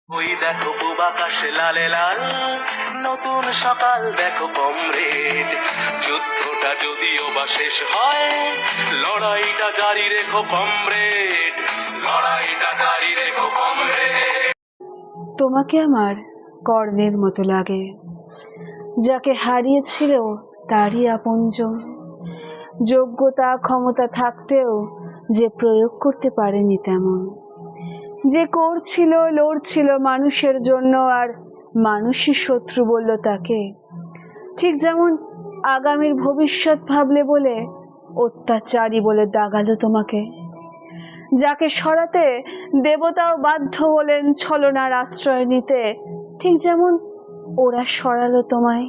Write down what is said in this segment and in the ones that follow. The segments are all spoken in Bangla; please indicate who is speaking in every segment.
Speaker 1: ওই দেখো পূব আকাশে লালে লাল, নতুন সকাল দেখো কমরেড। যুদ্ধটা যদিও বা শেষ হয়, লড়াইটা জারি রেখো কমরেড, লড়াইটা জারি রেখো কমরেড।
Speaker 2: তোমাকে আমার কর্ণের মতো লাগে, যাকে হারিয়েছিল তারই আপনজন। যোগ্যতা ক্ষমতা থাকতেও যে প্রয়োগ করতে পারেনি তেমন, যে করছিল লড়ছিল মানুষের জন্য, আর মানুষই শত্রু বলল তাকে। ঠিক যেমন আগামীর ভবিষ্যৎ ভাবলে বলে অত্যাচারী বলে দাগালো তোমাকে। যাকে সরাতে দেবতাও বাধ্য হলেন ছলনার আশ্রয় নিতে, ঠিক যেমন ওরা সরালো তোমায়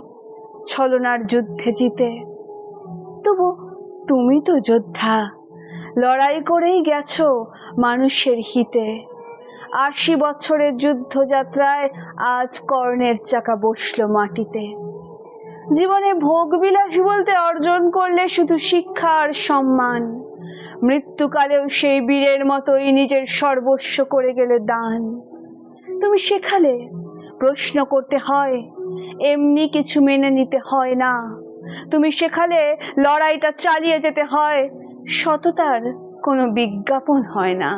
Speaker 2: ছলনার যুদ্ধে জিতে। তবু তুমি তো যোদ্ধা, লড়াই করেই গেছো মানুষের হিতে। ৮০ বছরের যুদ্ধযাত্রায় আজ কর্ণের চাকা বসলো মাটিতে। জীবনে ভোগবিলাস বলতে অর্জন করলে শুধু শিক্ষা আর সম্মান, মৃত্যুকালেও সেই বীরের মতোই নিজের সর্বস্ব করে গেলে দান। তুমি শেখালে প্রশ্ন করতে হয়, এমনি কিছু মেনে নিতে হয় না। তুমি শেখালে লড়াইটা চালিয়ে যেতে হয়, সততার কোনো বিজ্ঞাপন হয় না।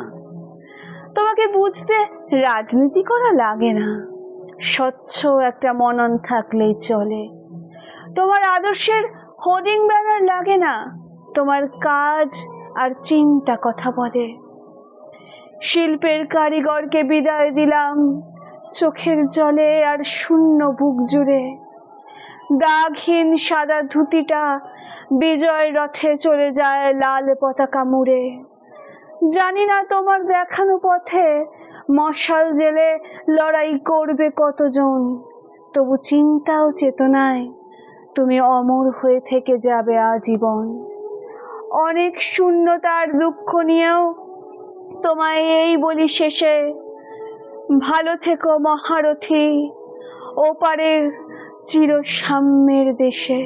Speaker 2: তোমাকে বুঝতে রাজনীতি করা লাগে না, স্বচ্ছ একটা মনন থাকলেই চলে। তোমার আদর্শের হোর্ডিং ব্যানার লাগে না, তোমার কাজ আর চিন্তা কথা বলে। শিল্পের কারিগরকে বিদায় দিলাম চোখের জলে আর শূন্য বুক জুড়ে। দাগহীন সাদা ধুতিটা বিজয় রথে চলে যায় লাল পতাকা মুড়ে। জানি না তোমার দেখানো পথে মশাল জেলে লড়াই করবে কতজন, তবু চিন্তা ও চেতনায় তুমি অমর হয়ে থেকে যাবে আজীবন। অনেক শূন্যতার দুঃখ নিয়েও তোমায় এই বলি শেষে, ভালো থেকো মহারথী ওপারের চিরসাম্যের দেশে।